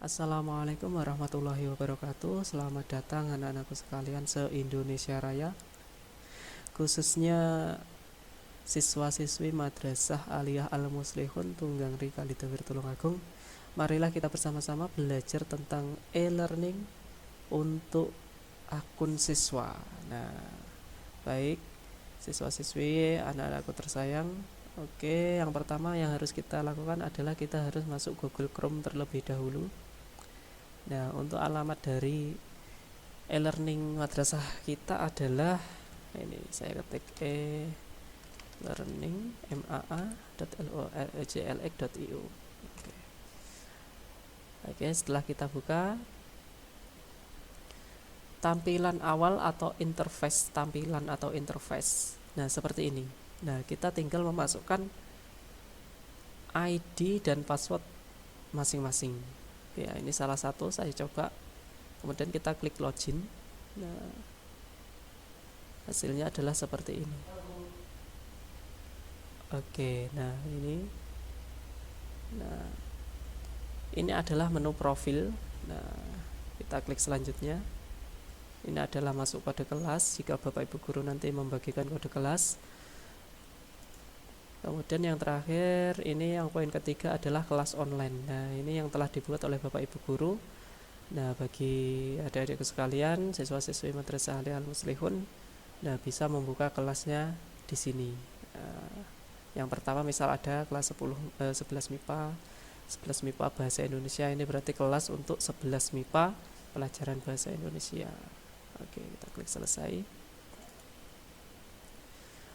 Assalamualaikum warahmatullahi wabarakatuh. Selamat datang anak-anakku sekalian se-Indonesia Raya, khususnya siswa-siswi Madrasah Aliyah Al-Muslihun Tunggang Ri Kalidawir Tulungagung. Marilah kita bersama-sama belajar tentang e-learning untuk akun siswa. Nah, baik siswa-siswi, anak-anakku tersayang. Oke, yang pertama yang harus kita lakukan adalah kita harus masuk Google Chrome terlebih dahulu. Nah, untuk alamat dari e-learning madrasah kita adalah ini, saya ketik e-learning maa.lojlx.io. Oke, setelah kita buka tampilan awal atau interface, nah seperti ini. Nah, kita tinggal memasukkan ID dan password masing-masing. Ya, ini salah satu saya coba. Kemudian kita klik login. Nah, hasilnya adalah seperti ini. Oke, nah ini adalah menu profil. Nah, kita klik selanjutnya. Ini adalah masuk kode kelas jika Bapak Ibu guru nanti membagikan kode kelas. Kemudian yang terakhir, ini yang poin ketiga adalah kelas online. Nah, ini yang telah dibuat oleh Bapak Ibu guru. Nah, bagi adik-adikku sekalian, siswa-siswi Madrasah Aliyah Al-Muslihun, nah bisa membuka kelasnya di sini. Yang pertama misal ada kelas 11 MIPA, 11 MIPA Bahasa Indonesia, ini berarti kelas untuk 11 MIPA pelajaran Bahasa Indonesia. Oke, kita klik selesai.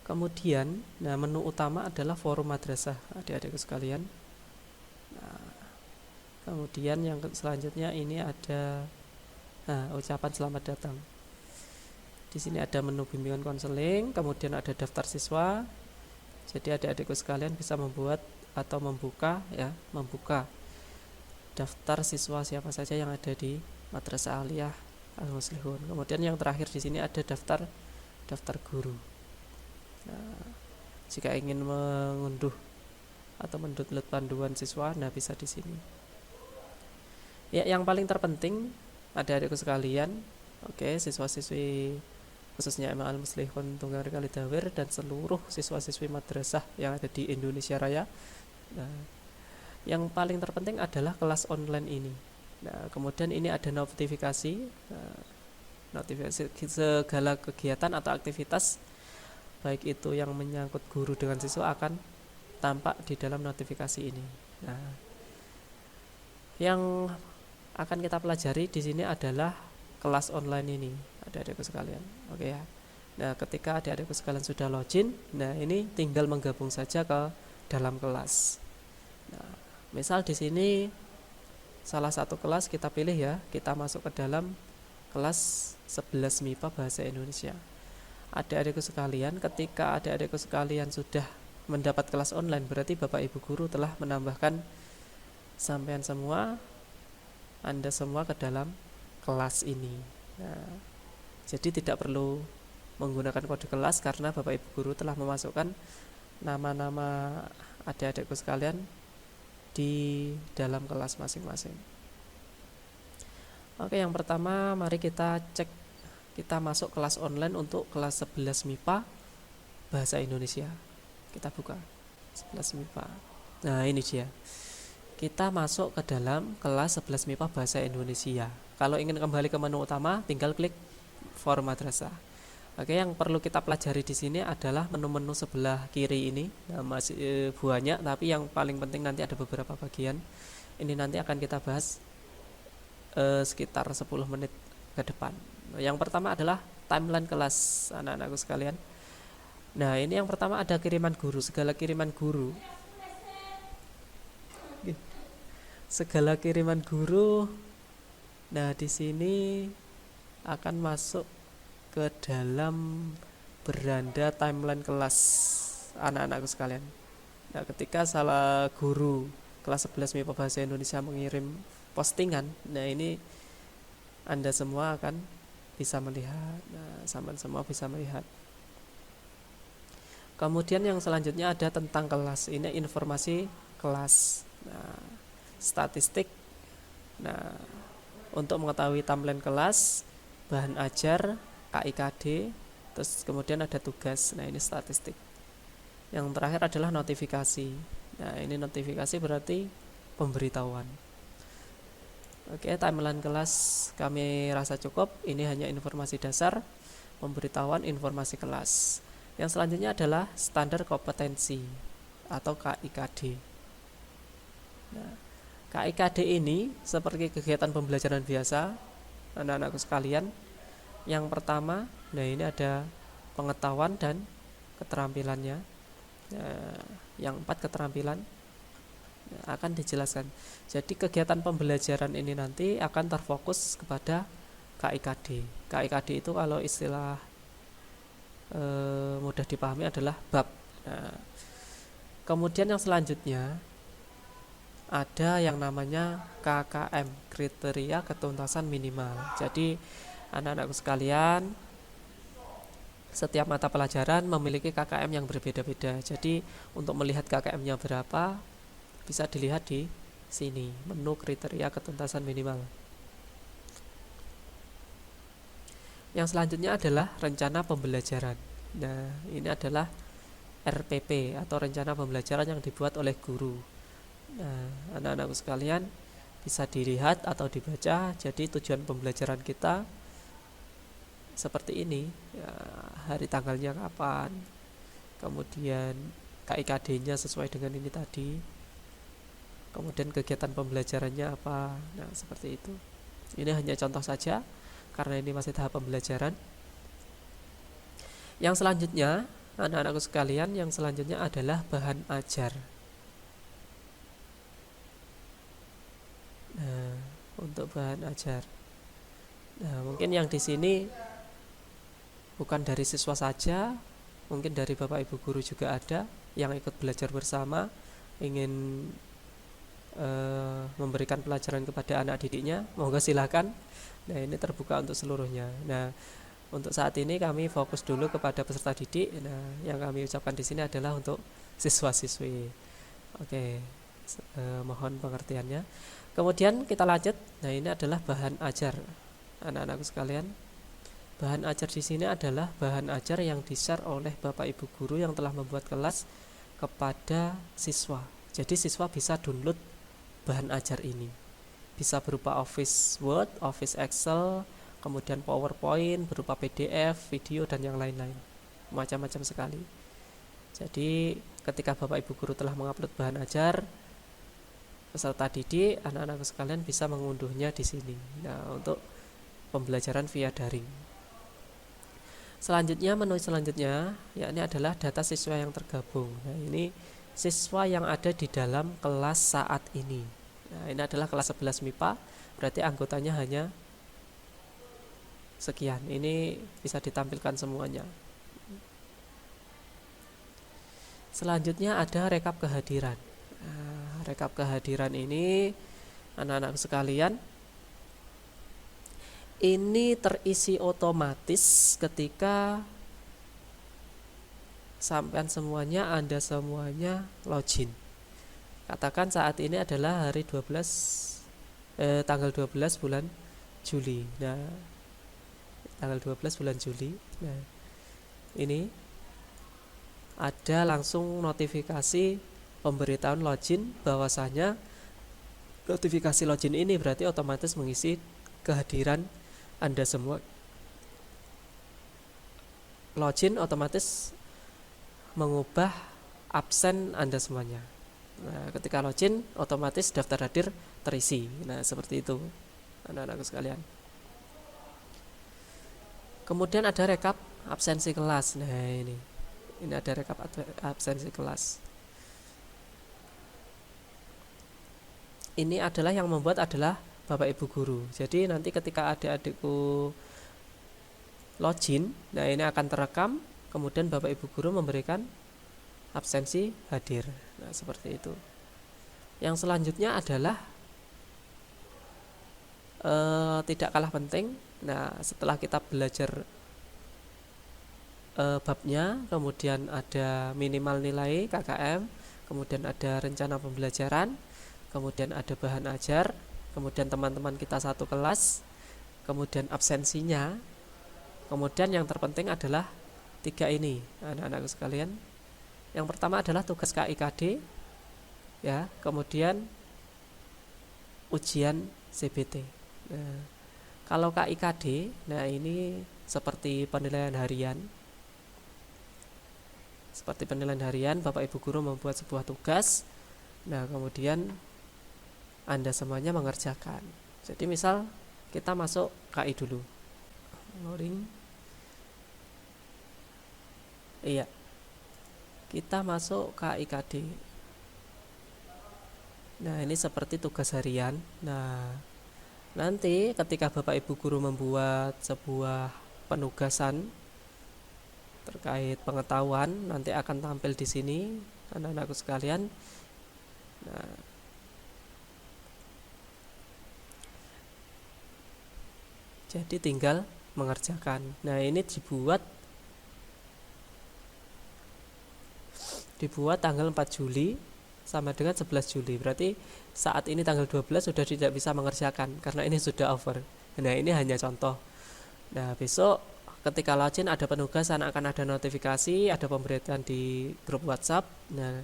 Kemudian, nah menu utama adalah forum madrasah, adik-adikku sekalian. Nah, kemudian yang selanjutnya ini ada ucapan selamat datang. Di sini ada menu bimbingan konseling, kemudian ada daftar siswa. Jadi adik-adikku sekalian bisa membuat atau membuka daftar siswa siapa saja yang ada di Madrasah Aliyah Al-Muslihun. Kemudian yang terakhir di sini ada daftar guru. Nah, jika ingin mengunduh atau mendownload panduan siswa, nah bisa di sini. Ya, yang paling terpenting adik-adikku sekalian, oke, siswa-siswi khususnya MA Al-Muslihun Tunggang Ri Kalidawir dan seluruh siswa-siswi madrasah yang ada di Indonesia Raya. Nah, yang paling terpenting adalah kelas online ini. Nah, kemudian ini ada notifikasi, notifikasi segala kegiatan atau aktivitas baik itu yang menyangkut guru dengan siswa akan tampak di dalam notifikasi ini. Nah, yang akan kita pelajari di sini adalah kelas online ini, adik-adikku sekalian. Oke ya. Nah, ketika adik-adikku sekalian sudah login, nah ini tinggal menggabung saja ke dalam kelas. Nah, misal di sini salah satu kelas kita pilih ya, kita masuk ke dalam kelas 11 MIPA Bahasa Indonesia. Adik-adikku sekalian, ketika adik-adikku sekalian sudah mendapat kelas online, berarti Bapak Ibu guru telah menambahkan sampean semua, Anda semua ke dalam kelas ini. Nah, jadi tidak perlu menggunakan kode kelas karena Bapak Ibu guru telah memasukkan nama-nama adik-adikku sekalian di dalam kelas masing-masing. Oke, yang pertama mari kita cek. Kita masuk kelas online untuk kelas 11 MIPA Bahasa Indonesia. Kita buka 11 MIPA. Nah, ini dia. Kita masuk ke dalam kelas 11 MIPA Bahasa Indonesia. Kalau ingin kembali ke menu utama, tinggal klik forum madrasah. Oke, yang perlu kita pelajari di sini adalah menu-menu sebelah kiri ini. Nah, masih banyak, tapi yang paling penting nanti ada beberapa bagian. Ini nanti akan kita bahas sekitar 10 menit ke depan. Yang pertama adalah timeline kelas, anak-anakku sekalian. Nah, ini yang pertama ada kiriman guru, segala kiriman guru. Segala kiriman guru. Nah, di sini akan masuk ke dalam beranda timeline kelas, anak-anakku sekalian. Nah, ketika salah guru kelas 11 MIPA Bahasa Indonesia mengirim postingan, nah ini Anda semua akan bisa melihat. Nah, sampai semua bisa melihat. Kemudian yang selanjutnya ada tentang kelas. Ini informasi kelas. Nah, statistik. Nah, untuk mengetahui timeline kelas, bahan ajar, KIKD, terus kemudian ada tugas. Nah, ini statistik. Yang terakhir adalah notifikasi. Nah, ini notifikasi berarti pemberitahuan. Oke, timeline kelas kami rasa cukup. Ini hanya informasi dasar, pemberitahuan informasi kelas. Yang selanjutnya adalah standar kompetensi atau KIKD. Nah, KIKD ini seperti kegiatan pembelajaran biasa, anak-anakku sekalian. Yang pertama, nah ini ada pengetahuan dan keterampilannya. Nah, yang 4 keterampilan akan dijelaskan. Jadi kegiatan pembelajaran ini nanti akan terfokus kepada KIKD. KIKD itu kalau istilah mudah dipahami adalah bab. Nah, kemudian yang selanjutnya ada yang namanya KKM, kriteria ketuntasan minimal. Jadi anak-anakku sekalian, setiap mata pelajaran memiliki KKM yang berbeda-beda. Jadi untuk melihat KKM-nya berapa bisa dilihat di sini, menu kriteria ketuntasan minimal. Yang selanjutnya adalah rencana pembelajaran. Nah, ini adalah RPP atau rencana pembelajaran yang dibuat oleh guru. Nah, anak-anakku sekalian bisa dilihat atau dibaca. Jadi tujuan pembelajaran kita seperti ini ya, hari tanggalnya kapan, kemudian KIKD-nya sesuai dengan ini tadi, kemudian kegiatan pembelajarannya apa. Nah, seperti itu. Ini hanya contoh saja karena ini masih tahap pembelajaran. Yang selanjutnya, anak-anakku sekalian, yang selanjutnya adalah bahan ajar. Nah, untuk bahan ajar. Nah, mungkin yang di sini bukan dari siswa saja, mungkin dari Bapak Ibu guru juga ada yang ikut belajar bersama, ingin memberikan pelajaran kepada anak didiknya. Monggo silakan. Nah, ini terbuka untuk seluruhnya. Nah, untuk saat ini kami fokus dulu kepada peserta didik. Nah, yang kami ucapkan di sini adalah untuk siswa-siswi. Oke, mohon pengertiannya. Kemudian kita lanjut. Nah, ini adalah bahan ajar. Anak-anakku sekalian, bahan ajar di sini adalah bahan ajar yang di-share oleh Bapak Ibu guru yang telah membuat kelas kepada siswa. Jadi siswa bisa download bahan ajar ini. Bisa berupa Office Word, Office Excel, kemudian PowerPoint, berupa PDF, video, dan yang lain-lain. Macam-macam sekali. Jadi ketika Bapak Ibu guru telah mengupload bahan ajar, peserta didik, anak-anak sekalian bisa mengunduhnya di sini. Nah, untuk pembelajaran via daring. Selanjutnya, menu selanjutnya yakni adalah data siswa yang tergabung. Nah, ini siswa yang ada di dalam kelas saat ini. Nah, ini adalah kelas 11 MIPA, berarti anggotanya hanya sekian. Ini bisa ditampilkan semuanya. Selanjutnya ada rekap kehadiran. Nah, rekap kehadiran ini anak-anak sekalian, ini terisi otomatis ketika sampean semuanya, Anda semuanya login. Katakan saat ini adalah hari 12 tanggal 12 bulan Juli. Nah, tanggal 12 bulan Juli. Nah, ini ada langsung notifikasi pemberitahuan login, bahwasanya notifikasi login ini berarti otomatis mengisi kehadiran Anda semua. Login otomatis mengubah absen Anda semuanya. Nah, ketika login otomatis daftar hadir terisi. Nah, seperti itu anak-anakku sekalian. Kemudian ada rekap absensi kelas. Nah, ini ada rekap absensi kelas. Ini adalah yang membuat adalah Bapak Ibu guru. Jadi nanti ketika adik-adikku login, nah ini akan terekam, kemudian Bapak Ibu guru memberikan absensi hadir. Nah, seperti itu. Yang selanjutnya adalah tidak kalah penting. Nah, setelah kita belajar babnya, kemudian ada minimal nilai KKM, kemudian ada rencana pembelajaran, kemudian ada bahan ajar. kemudian teman-teman kita satu kelas, kemudian absensinya, kemudian yang terpenting adalah tiga ini, anak-anakku sekalian. Yang pertama adalah tugas KIKD, ya, kemudian ujian CBT. Nah, kalau KIKD, nah ini seperti penilaian harian. Seperti penilaian harian, Bapak Ibu guru membuat sebuah tugas. Nah, kemudian Anda semuanya mengerjakan. Jadi misal kita masuk KI dulu. Loading. Iya. Kita masuk KIKD. Nah, ini seperti tugas harian. Nah, nanti ketika Bapak Ibu guru membuat sebuah penugasan terkait pengetahuan, nanti akan tampil di sini, anak-anakku sekalian. Nah, jadi tinggal mengerjakan. Nah, ini dibuat tanggal 4 Juli sama dengan 11 Juli. Berarti saat ini tanggal 12 sudah tidak bisa mengerjakan karena ini sudah over. Nah, ini hanya contoh. Nah, besok ketika login ada penugasan, akan ada notifikasi, ada pemberitahuan di grup WhatsApp. Nah,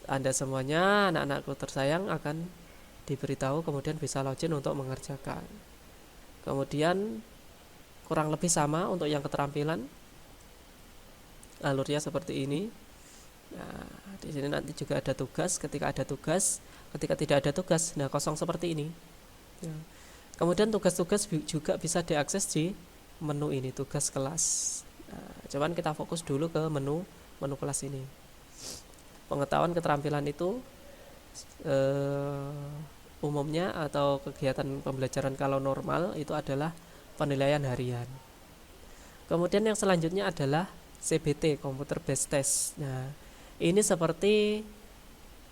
Anda semuanya, anak-anakku tersayang, akan diberitahu kemudian bisa login untuk mengerjakan. Kemudian kurang lebih sama untuk yang keterampilan. Alurnya seperti ini. Nah, di sini nanti juga ada tugas. Ketika ada tugas, ketika tidak ada tugas, nah kosong seperti ini. Ya. Kemudian tugas-tugas juga bisa diakses di menu ini, tugas kelas. Nah, cuman kita fokus dulu ke menu kelas ini. Pengetahuan keterampilan itu umumnya atau kegiatan pembelajaran kalau normal itu adalah penilaian harian. Kemudian yang selanjutnya adalah CBT, Computer Based Test. Nah, ini seperti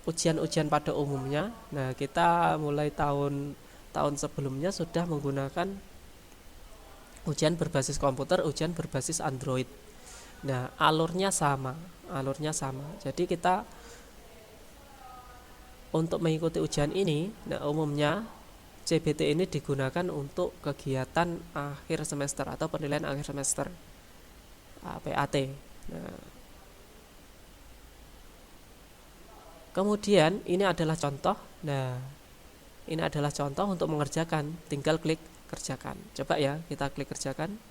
ujian-ujian pada umumnya. Nah, kita mulai tahun sebelumnya sudah menggunakan ujian berbasis komputer, ujian berbasis Android. Nah, alurnya sama. Jadi kita untuk mengikuti ujian ini, nah umumnya CBT ini digunakan untuk kegiatan akhir semester atau penilaian akhir semester. PAT. Nah, kemudian ini adalah contoh. Nah, ini adalah contoh untuk mengerjakan. Tinggal klik kerjakan. Coba ya, kita klik kerjakan.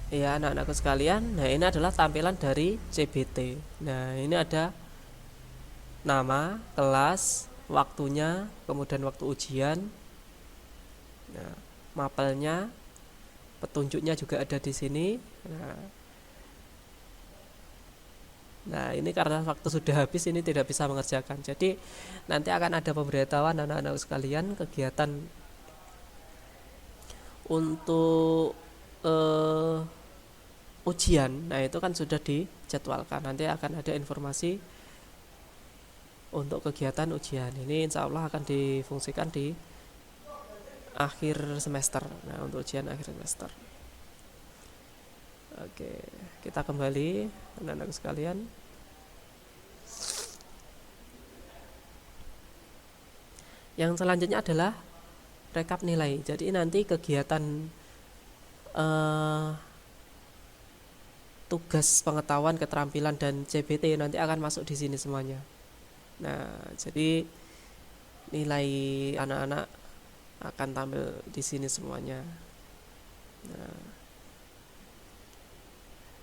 Ya, anak-anakku sekalian, nah ini adalah tampilan dari CBT. Nah, ini ada nama, kelas, waktunya, kemudian waktu ujian, nah, mapelnya, petunjuknya juga ada di sini. Nah, ini karena waktu sudah habis, ini tidak bisa mengerjakan. Jadi nanti akan ada pemberitahuan anak-anak sekalian kegiatan untuk ujian. Nah, itu kan sudah dijadwalkan. Nanti akan ada informasi untuk kegiatan ujian. Ini insya Allah akan difungsikan di akhir semester. Nah, untuk ujian akhir semester. Oke, kita kembali anak-anak sekalian. Yang selanjutnya adalah rekap nilai. Jadi nanti kegiatan tugas pengetahuan, keterampilan dan CBT nanti akan masuk di sini semuanya. Nah, jadi nilai anak-anak akan tampil di sini semuanya. Nah,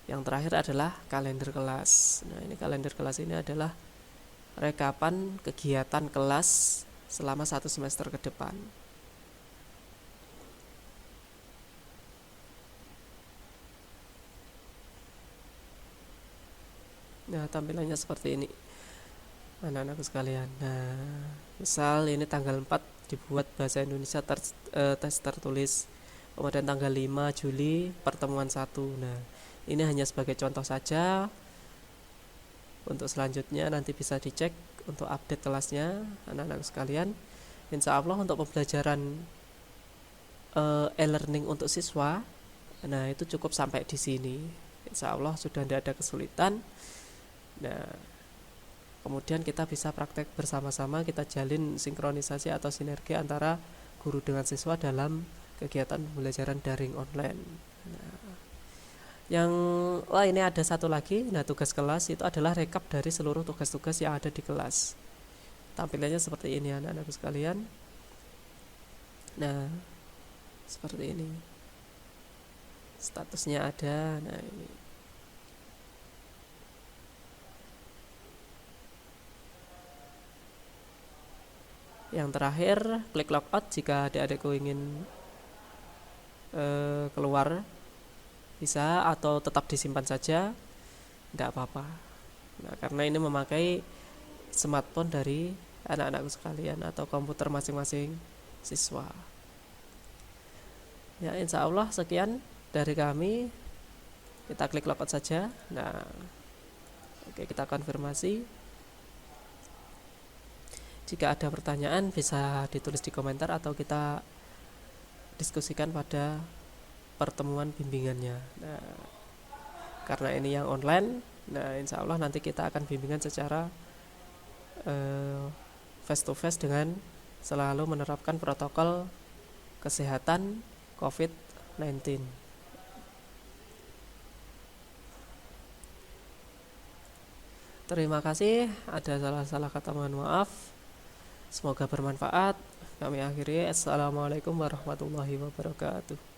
yang terakhir adalah kalender kelas. Nah, ini kalender kelas ini adalah rekapan kegiatan kelas selama 1 semester ke depan. Nah, tampilannya seperti ini anak-anakku sekalian. Nah, misal ini tanggal 4 dibuat bahasa Indonesia tes tertulis, kemudian tanggal 5 Juli pertemuan 1. Nah, ini hanya sebagai contoh saja. Untuk selanjutnya nanti bisa dicek untuk update kelasnya anak-anak sekalian. Insya Allah untuk pembelajaran e-learning untuk siswa, nah itu cukup sampai di sini. Insya Allah sudah tidak ada kesulitan. Nah, kemudian kita bisa praktek bersama-sama, kita jalin sinkronisasi atau sinergi antara guru dengan siswa dalam kegiatan pembelajaran daring online. Nah, ini ada satu lagi. Nah, tugas kelas itu adalah rekap dari seluruh tugas-tugas yang ada di kelas. Tampilannya seperti ini anak-anakku sekalian. Nah, seperti ini. Statusnya ada. Nah, ini. Yang terakhir, klik logout jika adik-adikku ingin keluar. Bisa, atau tetap disimpan saja, tidak apa-apa. Nah, karena ini memakai smartphone dari anak-anakku sekalian atau komputer masing-masing siswa. Ya, insya Allah sekian dari kami. Kita klik logout saja. Nah, oke, kita konfirmasi. Jika ada pertanyaan bisa ditulis di komentar atau kita diskusikan pada pertemuan bimbingannya. Nah, karena ini yang online, nah insya Allah nanti kita akan bimbingan secara face to face dengan selalu menerapkan protokol kesehatan COVID-19. Terima kasih. Ada salah-salah kata, mohon maaf. Semoga bermanfaat. Kami akhiri. Assalamualaikum warahmatullahi wabarakatuh.